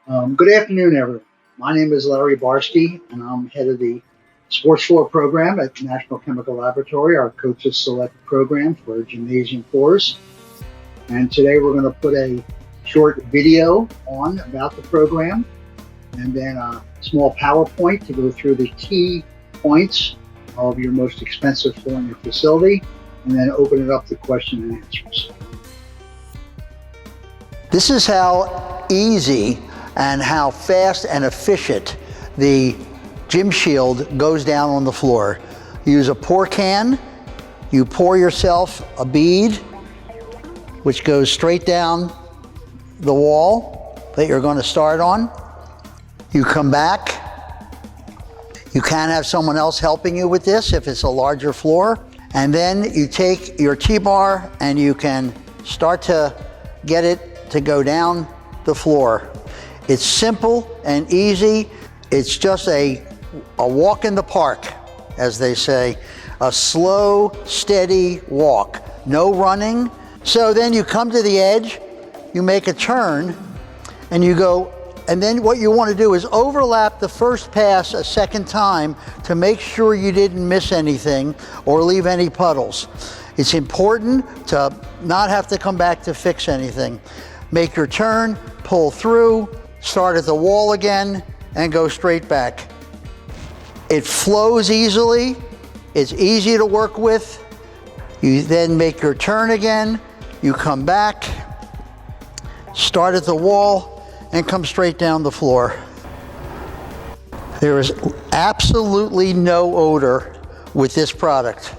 Good afternoon, everyone. My name is Larry Barsky, and I'm head of the Sports Floor program at National Chemical Laboratory, our Coaches Select program for gymnasium floors. And today we're going to put a short video on about the program, and then a small PowerPoint to go through the key points of your most expensive floor in your facility, and then open it up to question and answers. This is how easy and how fast and efficient the Gym Shield goes down on the floor. You use a pour can, you pour yourself a bead, which goes straight down the wall that you're going to start on. You come back. You can have someone else helping you with this if it's a larger floor. And then you take your T-bar and you can start to get it to go down the floor. It's simple and easy. It's just a walk in the park, as they say. A slow, steady walk. No running. So then you come to the edge, you make a turn, and you go, and then what you want to do is overlap the first pass a second time to make sure you didn't miss anything or leave any puddles. It's important to not have to come back to fix anything. Make your turn, pull through, start at the wall again, and go straight back. It flows easily, it's easy to work with. You then make your turn again, you come back, start at the wall, and come straight down the floor. There is absolutely no odor with this product.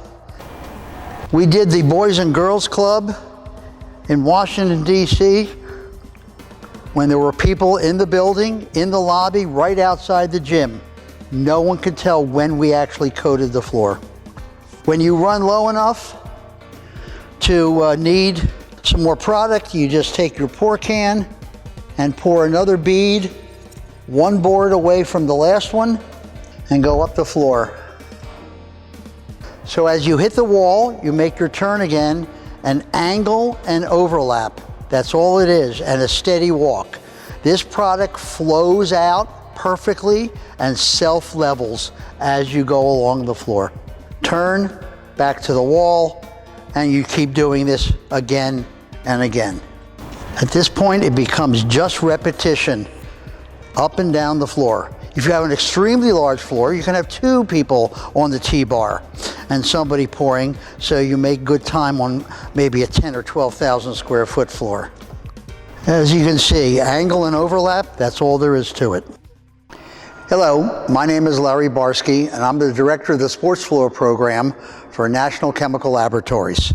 We did the Boys and Girls Club in Washington, D.C. when there were people in the building, in the lobby, right outside the gym. No one could tell when we actually coated the floor. When you run low enough to need some more product, you just take your pour can and pour another bead, one board away from the last one, and go up the floor. So as you hit the wall, you make your turn again, and angle and overlap. That's all it is, and a steady walk. This product flows out perfectly and self-levels as you go along the floor. Turn back to the wall, and you keep doing this again and again. At this point, it becomes just repetition up and down the floor. If you have an extremely large floor, you can have two people on the T-bar and somebody pouring, so you make good time on maybe a 10 or 12,000 square foot floor. As you can see, angle and overlap, that's all there is to it. Hello, my name is Larry Barsky, and I'm the director of the Sports Floor program for National Chemical Laboratories.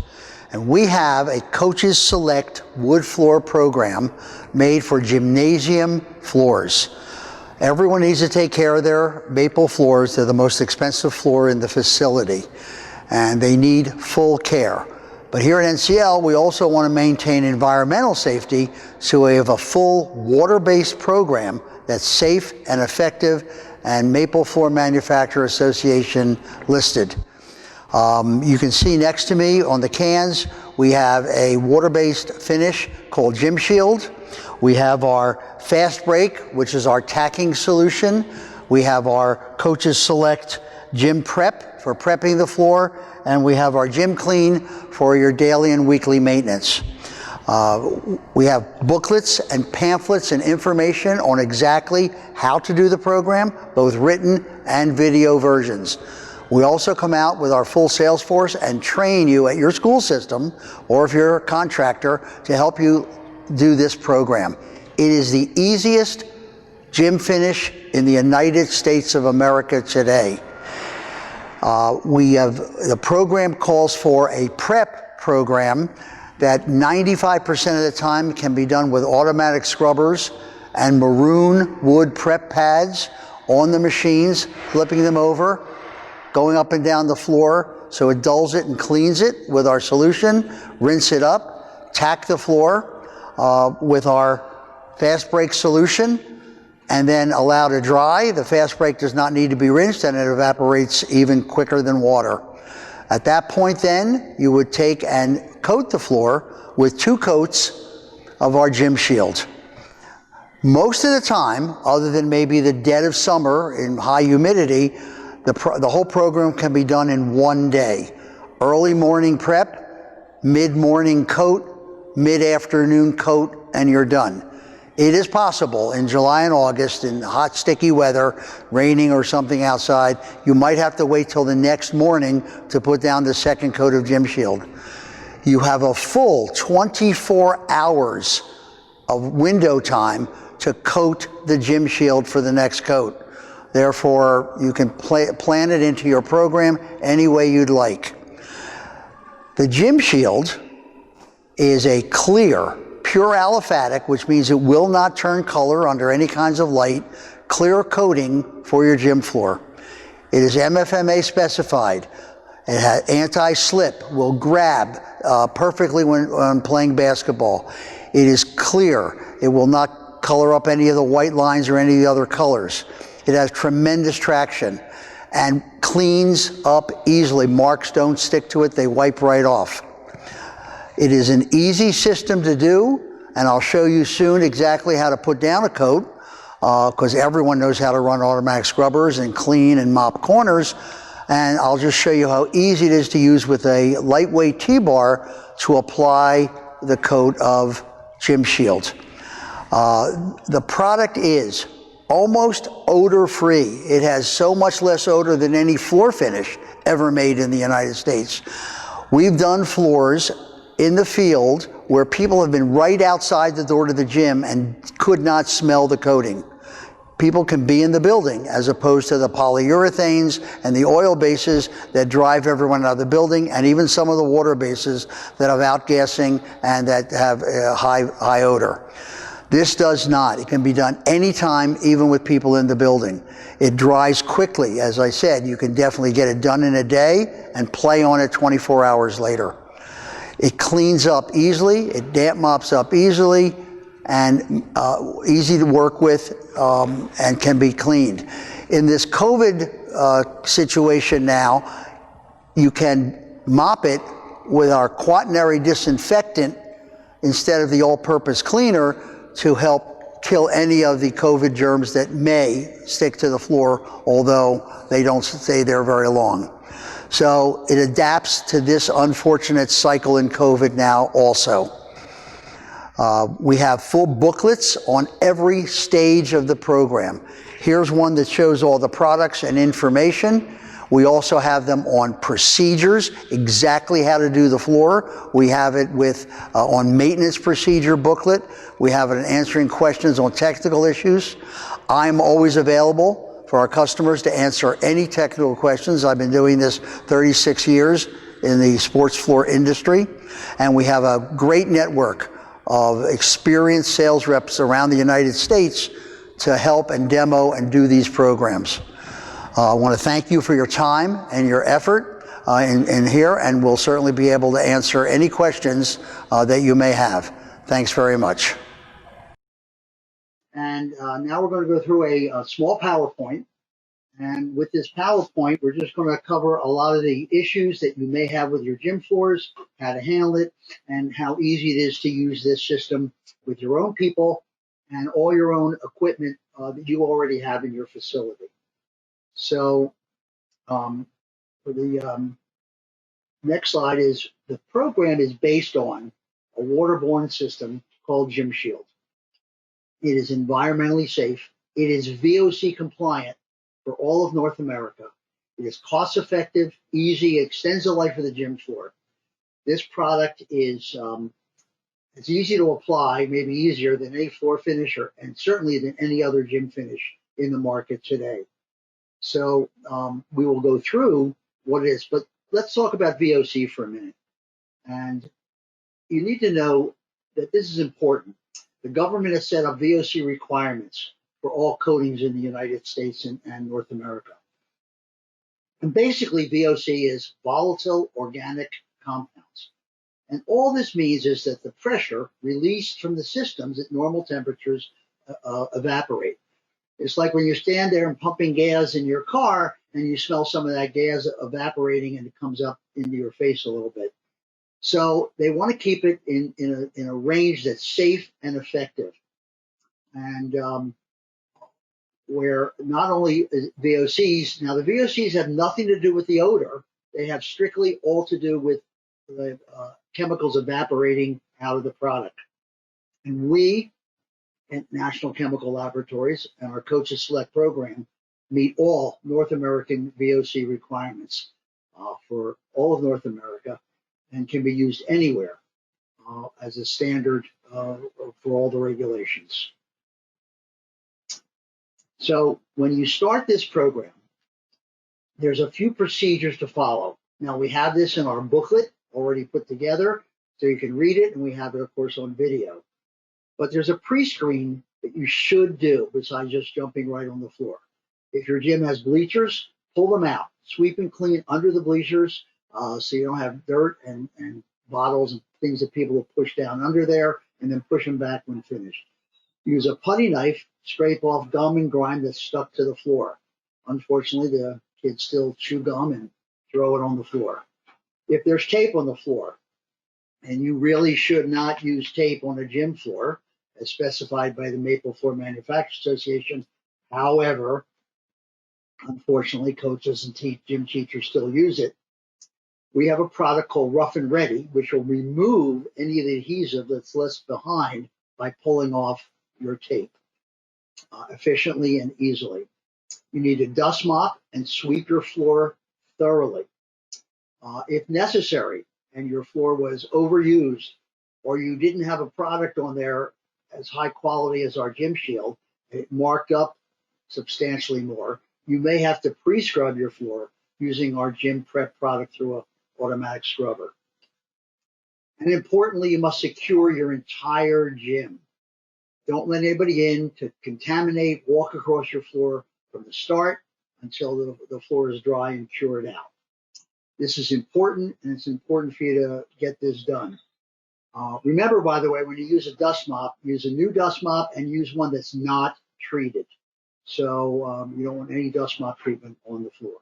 And we have a Coaches Select wood floor program made for gymnasium floors. Everyone needs to take care of their maple floors. They're the most expensive floor in the facility, and they need full care. But here at NCL, we also want to maintain environmental safety, so we have a full water-based program that's safe and effective and Maple Floor Manufacturer Association listed. You can see next to me on the cans, we have a water-based finish called Gym Shield. We have our FastBreak, which is our tacking solution. We have our Coaches Select Gym Prep for prepping the floor, and we have our Gym Clean for your daily and weekly maintenance. We have booklets and pamphlets and information on exactly how to do the program, both written and video versions. We also come out with our full sales force and train you at your school system, or if you're a contractor, to help you do this program. It is the easiest gym finish in the United States of America today. The program calls for a prep program that 95% of the time can be done with automatic scrubbers and maroon wood prep pads on the machines, flipping them over, going up and down the floor so it dulls it and cleans it with our solution, rinse it up, tack the floor with our FastBreak solution, and then allow to dry. The FastBreak does not need to be rinsed, and it evaporates even quicker than water. At that point then, you would take and coat the floor with 2 coats of our Gym Shield. Most of the time, other than maybe the dead of summer in high humidity, the whole program can be done in one day. Early morning prep, mid-morning coat, mid-afternoon coat, and you're done. It is possible in July and August in hot, sticky weather, raining or something outside, you might have to wait till the next morning to put down the second coat of Gym Shield. You have a full 24 hours of window time to coat the Gym Shield for the next coat. Therefore, you can plan it into your program any way you'd like. The Gym Shield is a clear, pure aliphatic, which means it will not turn color under any kinds of light, clear coating for your gym floor. It is MFMA specified. It has anti-slip, will grab perfectly when playing basketball. It is clear. It will not color up any of the white lines or any of the other colors. It has tremendous traction and cleans up easily. Marks don't stick to it, they wipe right off. It is an easy system to do, and I'll show you soon exactly how to put down a coat, because everyone knows how to run automatic scrubbers and clean and mop corners. And I'll just show you how easy it is to use with a lightweight T-bar to apply the coat of Gym Shield. The product is almost odor-free. It has so much less odor than any floor finish ever made in the United States. We've done floors in the field where people have been right outside the door to the gym and could not smell the coating. People can be in the building as opposed to the polyurethanes and the oil bases that drive everyone out of the building, and even some of the water bases that have outgassing and that have high odor. This does not. It can be done anytime, even with people in the building. It dries quickly. As I said, you can definitely get it done in a day and play on it 24 hours later. It cleans up easily, it damp mops up easily, and easy to work with, and can be cleaned. In this COVID situation now, you can mop it with our quaternary disinfectant instead of the all-purpose cleaner to help kill any of the COVID germs that may stick to the floor, although they don't stay there very long. So it adapts to this unfortunate cycle in COVID now also. We have full booklets on every stage of the program. Here's one that shows all the products and information. We also have them on procedures, exactly how to do the floor. We have it with on maintenance procedure booklet. We have it in answering questions on technical issues. I'm always available for our customers to answer any technical questions. I've been doing this 36 years in the sports floor industry, and we have a great network of experienced sales reps around the United States to help and demo and do these programs. I want to thank you for your time and your effort in here, and we'll certainly be able to answer any questions that you may have. Thanks very much. And now we're going to go through a small PowerPoint. And with this PowerPoint, we're just going to cover a lot of the issues that you may have with your gym floors, how to handle it, and how easy it is to use this system with your own people and all your own equipment that you already have in your facility. So for the next slide is the program is based on a waterborne system called Gym Shield. It is environmentally safe. It is VOC compliant for all of North America. It is cost effective, easy, extends the life of the gym floor. This product is it's easy to apply, maybe easier than any floor finisher, and certainly than any other gym finish in the market today. So we will go through what it is, but let's talk about VOC for a minute. And you need to know that this is important. The government has set up VOC requirements for all coatings in the United States and North America. And basically, VOC is volatile organic compounds. And all this means is that the pressure released from the systems at normal temperatures evaporate. It's like when you stand there and pumping gas in your car and you smell some of that gas evaporating and it comes up into your face a little bit. So they want to keep it in a range that's safe and effective. and where not only VOCs, now the VOCs have nothing to do with the odor, they have strictly all to do with the chemicals evaporating out of the product. And we at National Chemical Laboratories and our Coaches Select program meet all North American VOC requirements for all of North America and can be used anywhere as a standard for all the regulations. So when you start this program, there's a few procedures to follow. Now we have this in our booklet already put together, so you can read it, and we have it, of course, on video. But there's a pre-screen that you should do besides just jumping right on the floor. If your gym has bleachers, pull them out. Sweep and clean under the bleachers so you don't have dirt and bottles and things that people will push down under there, and then push them back when finished. Use a putty knife, scrape off gum and grime that's stuck to the floor. Unfortunately, the kids still chew gum and throw it on the floor. If there's tape on the floor, and you really should not use tape on a gym floor, as specified by the Maple Floor Manufacturers Association. However, unfortunately, coaches and gym teachers still use it. We have a product called Rough and Ready, which will remove any of the adhesive that's left behind by pulling off your tape efficiently and easily. You need a dust mop and sweep your floor thoroughly. If necessary, and your floor was overused, or you didn't have a product on there as high quality as our Gym Shield, it marked up substantially more, you may have to pre-scrub your floor using our Gym Prep product through an automatic scrubber. And importantly, you must secure your entire gym. Don't let anybody in to contaminate, walk across your floor from the start until the floor is dry and cured out. This is important, and it's important for you to get this done. Remember, by the way, when you use a dust mop, use a new dust mop and use one that's not treated. So you don't want any dust mop treatment on the floor.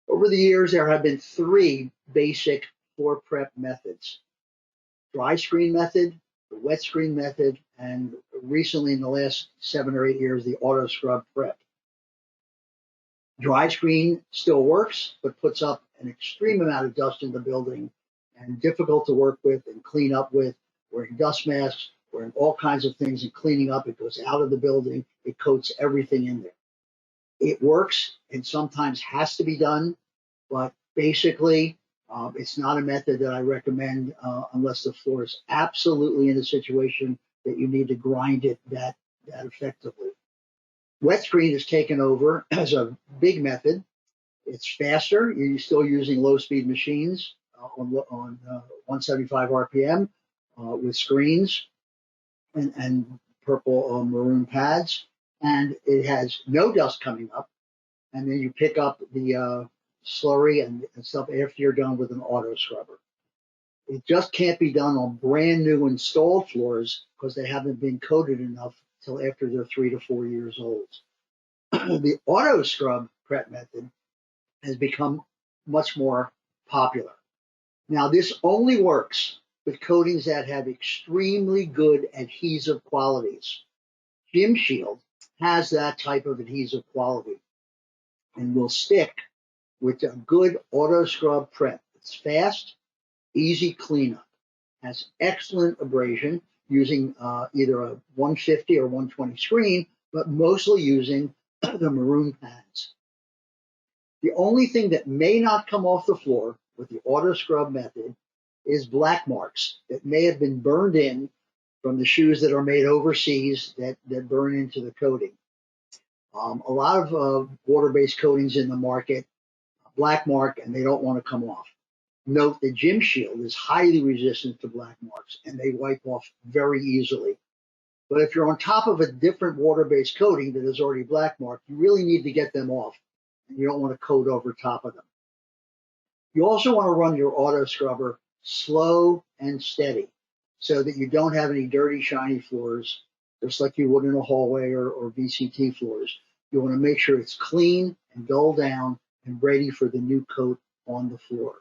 Over the years, there have been 3 basic floor prep methods: dry screen method, the wet screen method, and recently in the last 7 or 8 years, the auto scrub prep. Dry screen still works, but puts up an extreme amount of dust in the building and difficult to work with and clean up with, wearing dust masks, wearing all kinds of things and cleaning up. It goes out of the building, it coats everything in there. It works and sometimes has to be done, but basically it's not a method that I recommend unless the floor is absolutely in a situation that you need to grind it that effectively. Wet screen is taken over as a big method. It's faster. You're still using low-speed machines on 175 RPM with screens and purple maroon pads, and it has no dust coming up. And then you pick up the slurry and stuff after you're done with an auto scrubber. It just can't be done on brand new installed floors because they haven't been coated enough till after they're 3 to 4 years old. The auto scrub prep method has become much more popular. Now, this only works with coatings that have extremely good adhesive qualities. Gym Shield has that type of adhesive quality and will stick with a good auto scrub prep. It's fast, easy cleanup, has excellent abrasion using either a 150 or 120 screen, but mostly using the maroon pads. The only thing that may not come off the floor with the auto scrub method is black marks that may have been burned in from the shoes that are made overseas that burn into the coating. A lot of water-based coatings in the market, black mark, and they don't want to come off. Note the Gym Shield is highly resistant to black marks, and they wipe off very easily. But if you're on top of a different water-based coating that is already black marked, you really need to get them off, and you don't want to coat over top of them. You also want to run your auto scrubber slow and steady so that you don't have any dirty, shiny floors, just like you would in a hallway or VCT floors. You want to make sure it's clean and dull down and ready for the new coat on the floor.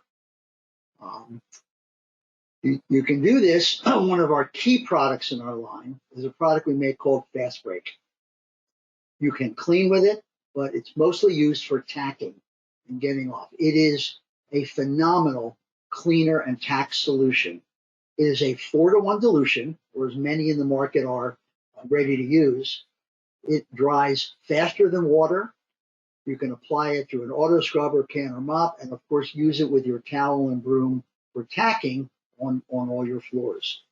You can do this. One of our key products in our line is a product we make called FastBreak. You can clean with it, but it's mostly used for tacking and getting off. It is a phenomenal cleaner and tack solution. It is a 4-to-1 dilution, or as many in the market are ready to use. It dries faster than water. You can apply it to an auto scrubber, can, or mop, and of course use it with your towel and broom for tacking on all your floors.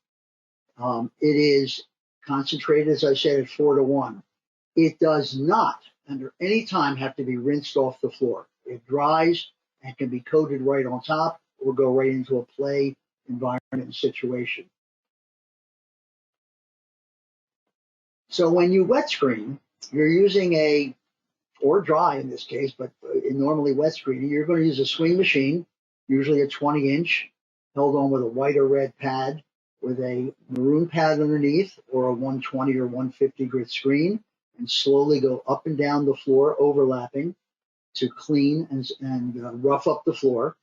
It is concentrated, as I said, at 4-to-1. It does not, under any time, have to be rinsed off the floor. It dries and can be coated right on top or go right into a play environment and situation. So when you wet screen, you're using or dry in this case, but normally wet screening, you're going to use a swing machine, usually a 20-inch, held on with a white or red pad with a maroon pad underneath, or a 120 or 150 grit screen, and slowly go up and down the floor, overlapping, to clean and rough up the floor,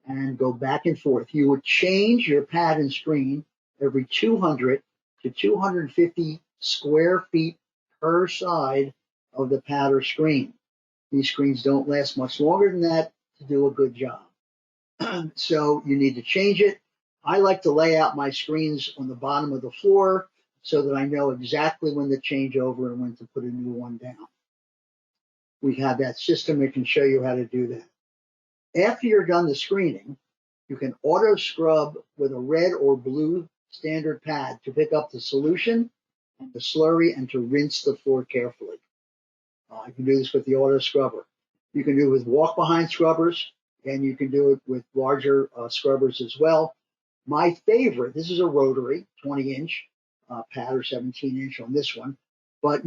and go back and forth. You would change your pad and screen every 200 to 250 square feet per side of the pad or screen. These screens don't last much longer than that to do a good job. So you need to change it. I like to lay out my screens on the bottom of the floor so that I know exactly when to change over and when to put a new one down. We have that system that can show you how to do that. After you're done the screening, you can auto scrub with a red or blue standard pad to pick up the solution and the slurry and to rinse the floor carefully. You can do this with the auto scrubber. You can do it with walk behind scrubbers, and you can do it with larger scrubbers as well. My favorite, this is a rotary 20-inch pad or 17-inch on this one, but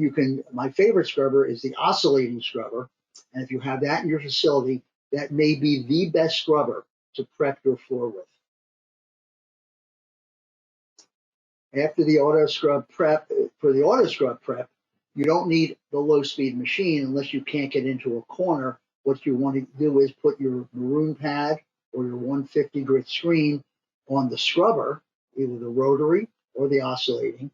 my favorite scrubber is the oscillating scrubber. And if you have that in your facility, that may be the best scrubber to prep your floor with. After the auto scrub prep, for the auto scrub prep, you don't need the low speed machine unless you can't get into a corner. What you want to do is put your maroon pad or your 150 grit screen on the scrubber, either the rotary or the oscillating.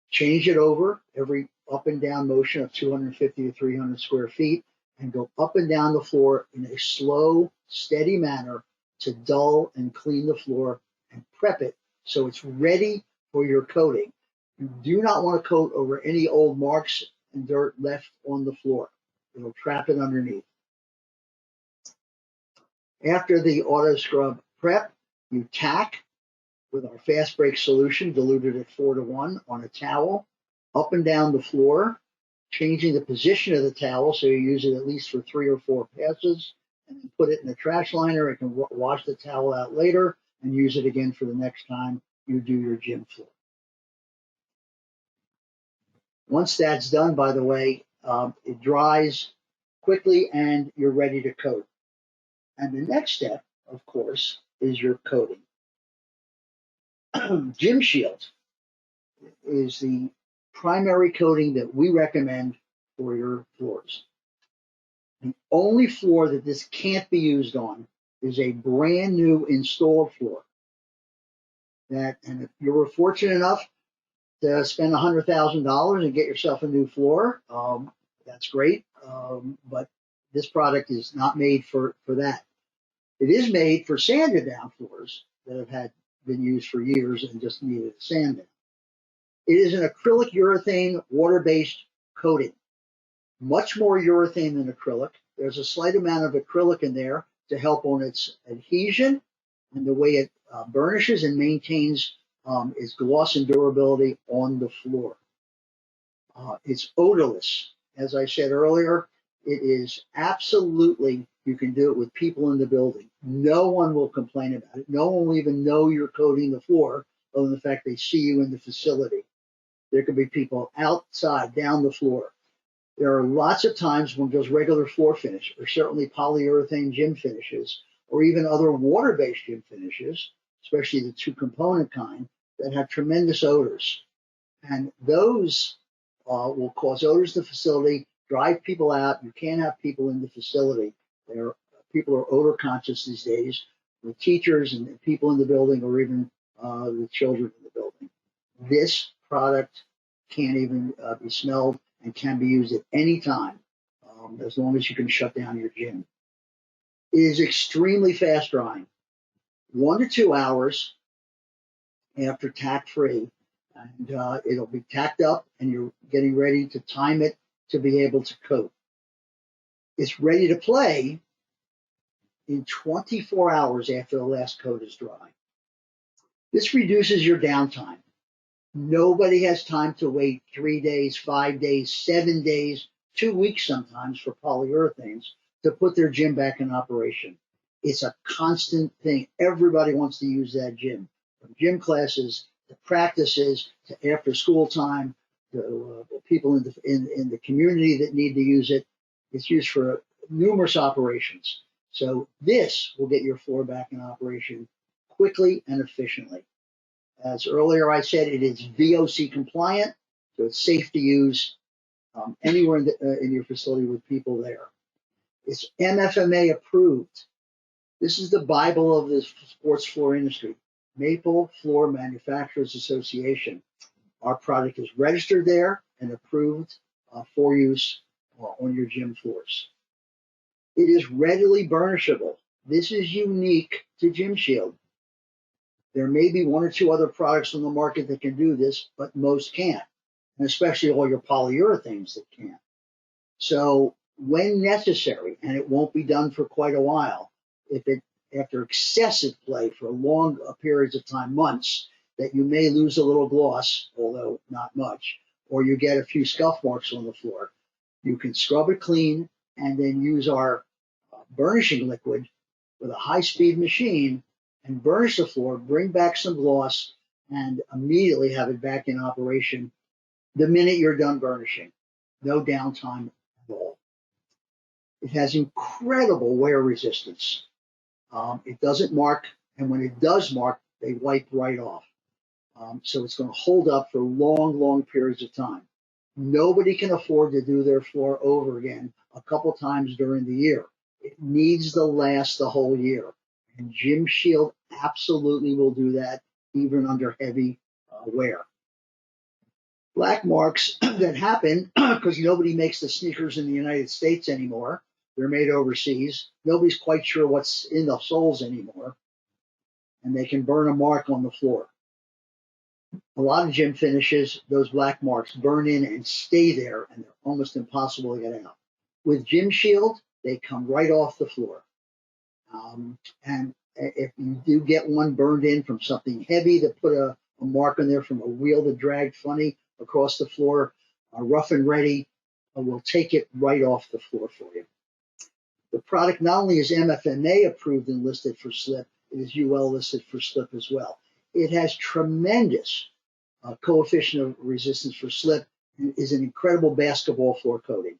Change it over every up and down motion of 250 to 300 square feet and go up and down the floor in a slow, steady manner to dull and clean the floor and prep it so it's ready for your coating. You do not want to coat over any old marks and dirt left on the floor. It'll trap it underneath. After the auto scrub prep, you tack with our FastBreak solution diluted at 4-to-1 on a towel up and down the floor, changing the position of the towel so you use it at least for 3 or 4 passes, and then put it in a trash liner. It can wash the towel out later and use it again for the next time you do your gym floor. Once that's done, by the way, it dries quickly and you're ready to coat. And the next step, of course, is your coating. Gym Shield is the primary coating that we recommend for your floors. The only floor that this can't be used on is a brand new installed floor. And if you were fortunate enough to spend $100,000 and get yourself a new floor, that's great. But this product is not made for that. It is made for sanded down floors that have been used for years and just needed a sand down. It is an acrylic urethane water-based coating. Much more urethane than acrylic. There's a slight amount of acrylic in there to help on its adhesion and the way it burnishes and maintains its gloss and durability on the floor. It's odorless. As I said earlier, it is absolutely, you can do it with people in the building. No one will complain about it. No one will even know you're coating the floor other than the fact they see you in the facility. There could be people outside, down the floor. There are lots of times when just regular floor finish, or certainly polyurethane gym finishes, or even other water-based gym finishes, especially the 2-component kind, that have tremendous odors. And those will cause odors to the facility, drive people out. You can't have people in the facility. People are odor conscious these days. the teachers and the people in the building, or even the children in the building. This product can't even be smelled and can be used at any time, as long as you can shut down your gym. It is extremely fast drying, 1 to 2 hours after tack free, and it'll be tacked up, and you're getting ready to time it to be able to coat. It's ready to play in 24 hours after the last coat is dry. This reduces your downtime. Nobody has time to wait 3 days, 5 days, 7 days, 2 weeks sometimes for polyurethanes to put their gym back in operation. It's a constant thing. Everybody wants to use that gym, from gym classes to practices to after school time to people in the community that need to use it. It's used for numerous operations. So this will get your floor back in operation quickly and efficiently. As earlier I said, it is VOC compliant, so it's safe to use anywhere in your facility with people there. It's MFMA approved. This is the Bible of the sports floor industry, Maple Floor Manufacturers Association. Our product is registered there and approved for use on your gym floors. It is readily burnishable. This is unique to Gym Shield. There may be 1 or 2 other products on the market that can do this, but most can't, and especially all your polyurethanes that can't. So when necessary, and it won't be done for quite a while, after excessive play for long periods of time, months, that you may lose a little gloss, although not much, or you get a few scuff marks on the floor, you can scrub it clean and then use our burnishing liquid with a high-speed machine and burnish the floor, bring back some gloss, and immediately have it back in operation the minute you're done burnishing. No downtime at all. It has incredible wear resistance. It doesn't mark, and when it does mark, they wipe right off. So it's going to hold up for long, long periods of time. Nobody can afford to do their floor over again a couple times during the year. It needs to last the whole year. And Gym Shield absolutely will do that, even under heavy wear. Black marks that happen because nobody makes the sneakers in the United States anymore. They're made overseas. Nobody's quite sure what's in the soles anymore. And they can burn a mark on the floor. A lot of gym finishes, those black marks burn in and stay there, and they're almost impossible to get out. With Gym Shield, they come right off the floor. And if you do get one burned in from something heavy that put a mark on there from a wheel that dragged funny across the floor, rough and ready, we'll take it right off the floor for you. The product not only is MFMA approved and listed for slip, it is UL listed for slip as well. It has tremendous coefficient of resistance for slip and is an incredible basketball floor coating.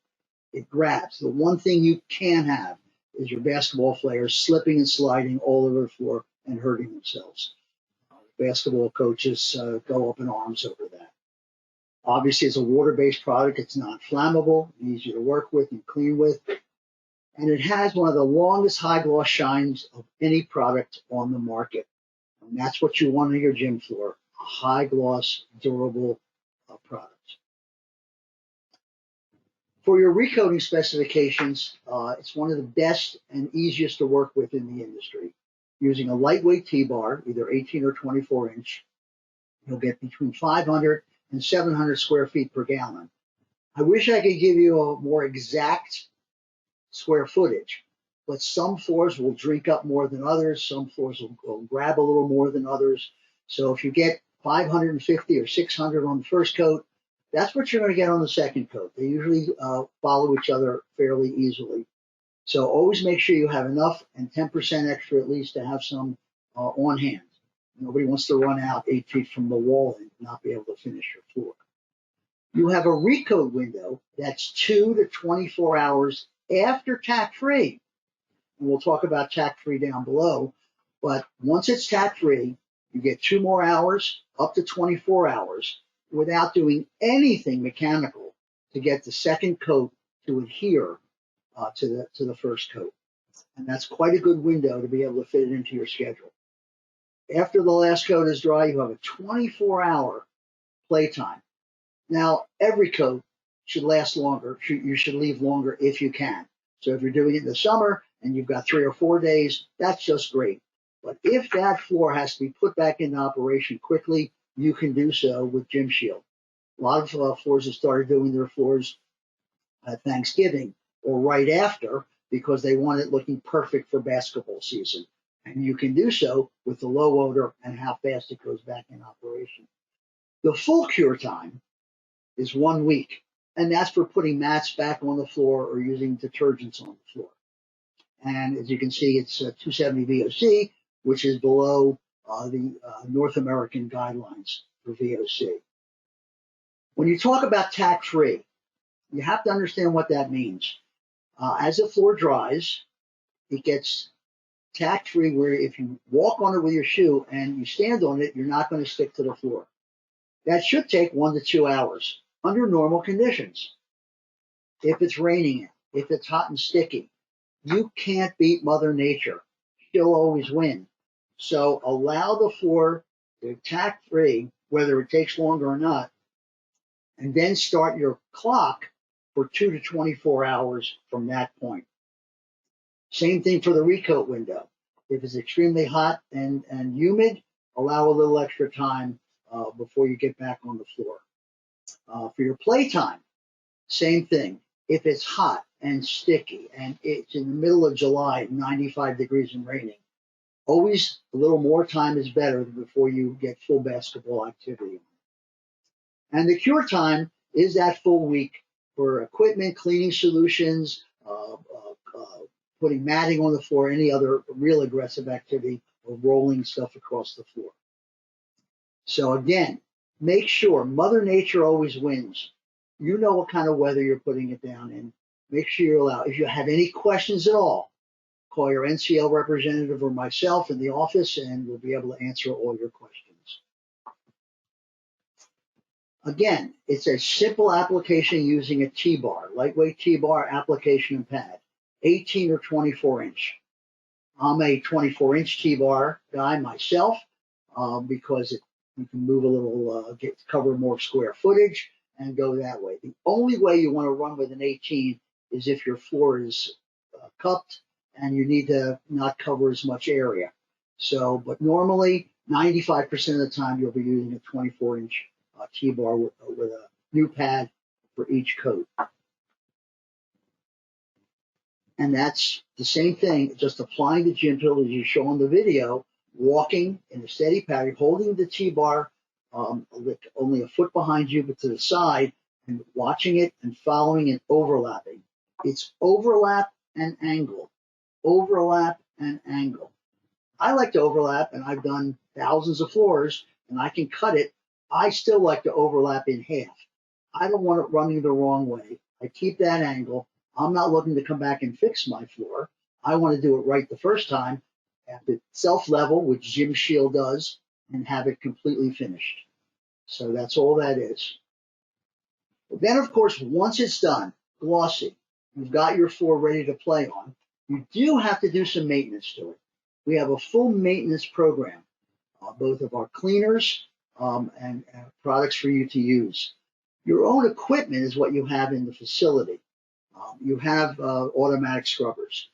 It grabs. The one thing you can have is your basketball players slipping and sliding all over the floor and hurting themselves. Basketball coaches go up in arms over that. Obviously, it's a water-based product. It's non-flammable, easy to work with and clean with. And it has one of the longest high gloss shines of any product on the market. And that's what you want on your gym floor, a high gloss, durable product. For your recoating specifications, it's one of the best and easiest to work with in the industry. Using a lightweight T-bar, either 18 or 24 inch, you'll get between 500 and 700 square feet per gallon. I wish I could give you a more exact square footage, but some floors will drink up more than others. Some floors will grab a little more than others. So if you get 550 or 600 on the first coat, that's what you're going to get on the second coat. They usually follow each other fairly easily. So always make sure you have enough and 10% extra at least to have some on hand. Nobody wants to run out 8 feet from the wall and not be able to finish your floor. You have a recoat window that's 2 to 24 hours after tack-free. And we'll talk about tack-free down below. But once it's tack-free, you get 2 more hours, up to 24 hours, without doing anything mechanical to get the second coat to adhere to the first coat. And that's quite a good window to be able to fit it into your schedule. After the last coat is dry, you have a 24-hour playtime. Now, every coat should last longer. You should leave longer if you can. So if you're doing it in the summer and you've got 3 or 4 days, that's just great. But if that floor has to be put back into operation quickly, you can do so with Gym Shield. A lot of floors have started doing their floors at Thanksgiving or right after because they want it looking perfect for basketball season. And you can do so with the low odor and how fast it goes back in operation. The full cure time is 1 week, and that's for putting mats back on the floor or using detergents on the floor. And as you can see, it's 270 VOC, which is below the North American guidelines for VOC. When you talk about tack-free, you have to understand what that means. As the floor dries, it gets tack-free where if you walk on it with your shoe and you stand on it, you're not going to stick to the floor. That should take 1 to 2 hours under normal conditions. If it's raining, if it's hot and sticky, you can't beat Mother Nature. She'll always win. So allow the floor to tack-free, whether it takes longer or not, and then start your clock for 2 to 24 hours from that point. Same thing for the recoat window. If it's extremely hot and humid, allow a little extra time before you get back on the floor. For your playtime, same thing. If it's hot and sticky and it's in the middle of July, 95 degrees and raining, always a little more time is better before you get full basketball activity. And the cure time is that full week for equipment, cleaning solutions, putting matting on the floor, any other real aggressive activity, or rolling stuff across the floor. So again, make sure Mother Nature always wins. You know what kind of weather you're putting it down in. Make sure you're allowed. If you have any questions at all, call your NCL representative or myself in the office, and we'll be able to answer all your questions. Again, it's a simple application using a TBar, lightweight TBar application and pad, 18 or 24 inch. I'm a 24-inch TBar guy myself because you can move a little, cover more square footage and go that way. The only way you want to run with an 18 is if your floor is cupped and you need to not cover as much area. So, but normally 95% of the time you'll be using a 24-inch TBar with a new pad for each coat. And that's the same thing, just applying the Gym Shield as you show on the video, walking in a steady pattern, holding the TBar only a foot behind you, but to the side, and watching it and following and overlapping. It's overlap and angle, overlap and angle. I like to overlap, and I've done thousands of floors, and I can cut it. I still like to overlap in half. I don't want it running the wrong way. I keep that angle. I'm not looking to come back and fix my floor. I want to do it right the first time, at the self-level, which Gym Shield does, and have it completely finished. So that's all that is. But then, of course, once it's done, glossy, you've got your floor ready to play on, you do have to do some maintenance to it. We have a full maintenance program, both of our cleaners and products for you to use. Your own equipment is what you have in the facility. You have automatic scrubbers.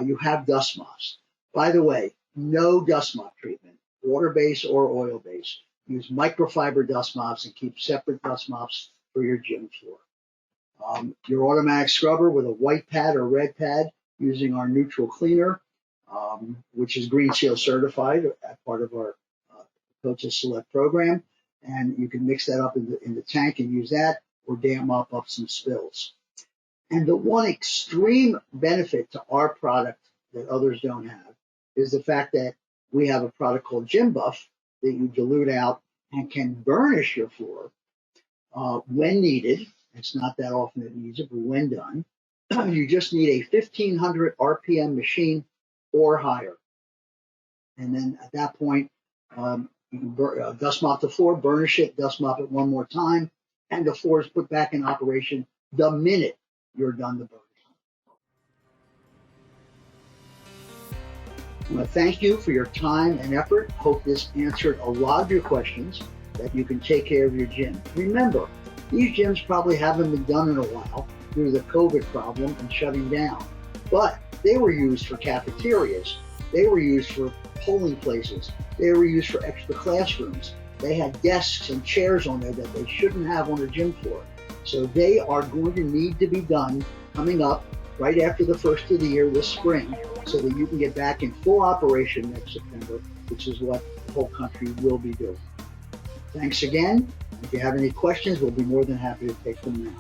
You have dust mops. By the way, no dust mop treatment, water-based or oil-based. Use microfiber dust mops and keep separate dust mops for your gym floor. Your automatic scrubber with a white pad or red pad using our neutral cleaner, which is Green Seal certified as part of our Coaches Select program. And you can mix that up in the tank and use that, or dam up some spills. And the one extreme benefit to our product that others don't have is the fact that we have a product called Gym Buff that you dilute out and can burnish your floor when needed. It's not that often it needs it, but when done, you just need a 1500 RPM machine or higher. And then at that point, you can dust mop the floor, burnish it, dust mop it one more time, and the floor is put back in operation the minute you're done the burn. I want to thank you for your time and effort. Hope this answered a lot of your questions that you can take care of your gym. Remember, these gyms probably haven't been done in a while due to the COVID problem and shutting down, but they were used for cafeterias. They were used for polling places. They were used for extra classrooms. They had desks and chairs on there that they shouldn't have on a gym floor. So they are going to need to be done coming up right after the first of the year this spring, so that you can get back in full operation next September, which is what the whole country will be doing. Thanks again. If you have any questions, we'll be more than happy to take them now.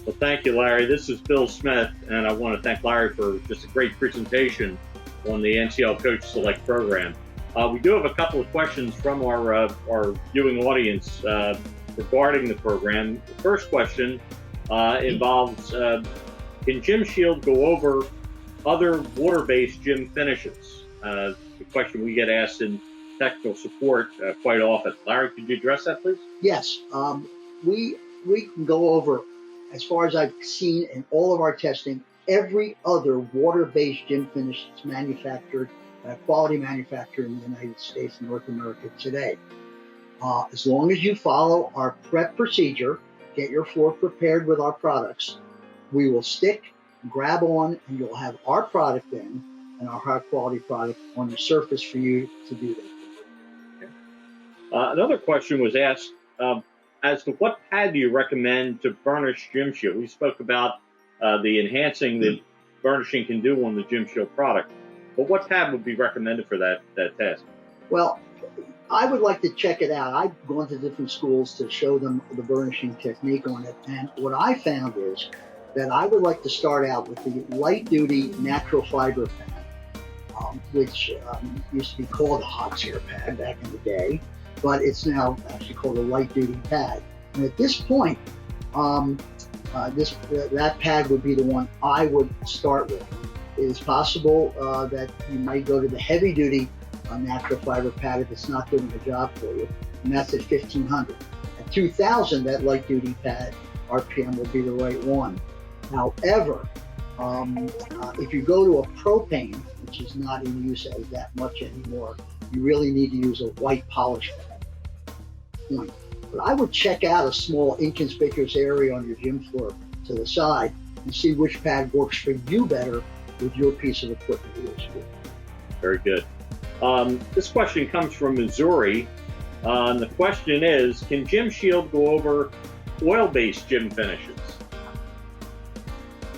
Well, thank you, Larry. This is Bill Smith, and I want to thank Larry for just a great presentation on the NCL Coach Select program. We do have a couple of questions from our viewing audience regarding the program. The first question involves, can Gym Shield go over other water-based gym finishes? The question we get asked in technical support quite often. Larry, could you address that, please? Yes, we can go over, as far as I've seen in all of our testing, every other water-based gym finish that's manufactured, quality manufacturer in the United States and North America today. As long as you follow our prep procedure, get your floor prepared with our products, we will stick, grab on, and you'll have our product in, and our high quality product on the surface for you to do that. Okay. Another question was asked as to what pad do you recommend to burnish Gym Shield? We spoke about the enhancing that burnishing can do on the Gym Shield product, but what pad would be recommended for that task? Well, I would like to check it out. I've gone to different schools to show them the burnishing technique on it, and what I found is that I would like to start out with the light-duty natural fiber pad, which used to be called a hot hair pad back in the day, but it's now actually called a light-duty pad. And at this point, that pad would be the one I would start with. It is possible that you might go to the heavy-duty natural fiber pad if it's not doing the job for you, and that's at 1500. At 2000, that light-duty pad RPM will be the right one. However, if you go to a propane, which is not in use as that much anymore, you really need to use a white polish point. But I would check out a small inconspicuous area on your gym floor to the side and see which pad works for you better with your piece of equipment you use. Very good. This question comes from Missouri. The question is, can Gym Shield go over oil-based gym finishes?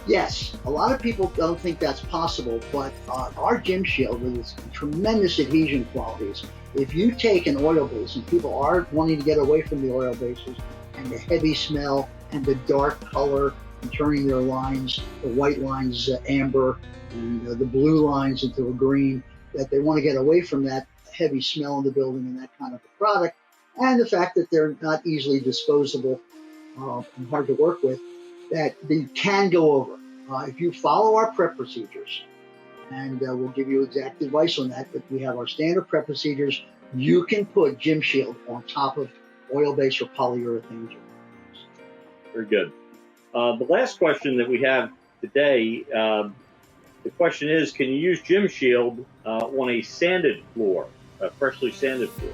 Yes, a lot of people don't think that's possible, but our Gym Shield, with its tremendous adhesion qualities, if you take an oil base, and people are wanting to get away from the oil bases and the heavy smell and the dark color and turning their lines, the white lines amber and the blue lines into a green, that they want to get away from that heavy smell in the building and that kind of a product, and the fact that they're not easily disposable and hard to work with, that they can go over. If you follow our prep procedures, and we'll give you exact advice on that, but we have our standard prep procedures, you can put Gym Shield on top of oil-based or polyurethane gym. Very good. The last question that we have today, the question is, can you use Gym Shield on a sanded floor, a freshly sanded floor?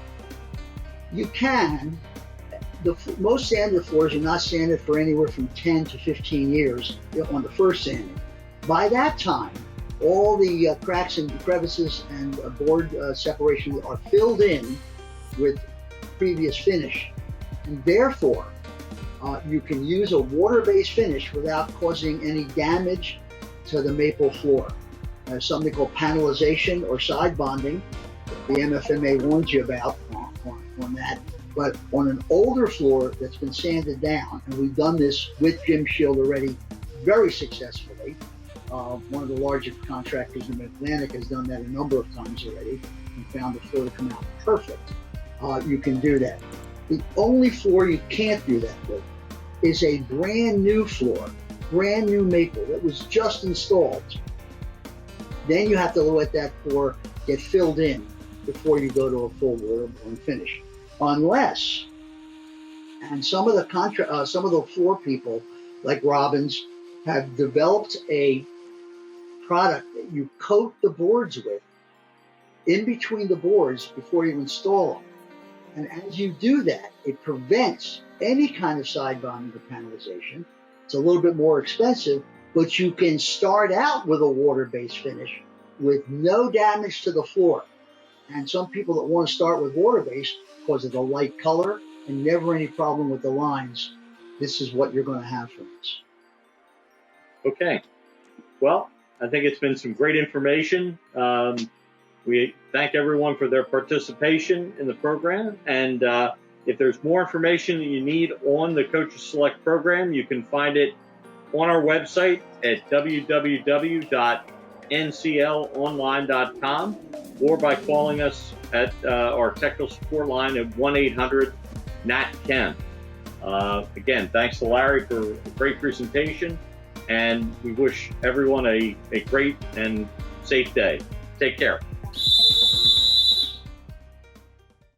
You can. Most sanded floors are not sanded for anywhere from 10 to 15 years on the first sanding. By that time, all the cracks and crevices and board separation are filled in with previous finish. And therefore, you can use a water-based finish without causing any damage to the maple floor. There's something called panelization or side bonding. The MFMA warns you about on that. But on an older floor that's been sanded down, and we've done this with Gym Shield already very successfully. One of the largest contractors in Atlantic has done that a number of times already and found the floor to come out perfect. You can do that. The only floor you can't do that with is a brand new floor, brand new maple that was just installed. Then you have to let that floor get filled in before you go to a full waterborne finish. Unless, and some of the floor people, like Robbins, have developed a product that you coat the boards with in between the boards before you install them. And as you do that, it prevents any kind of side bonding or panelization. It's a little bit more expensive, but you can start out with a water-based finish with no damage to the floor. And some people that want to start with water-based because of the light color and never any problem with the lines, this is what you're going to have from this. Okay. Well, I think it's been some great information. We thank everyone for their participation in the program. And if there's more information that you need on the Coaches Select program, you can find it on our website at www.nclonline.com or by calling us at our technical support line at 1-800-NAT-CHEM. Again, thanks to Larry for a great presentation, and we wish everyone a great and safe day. Take care.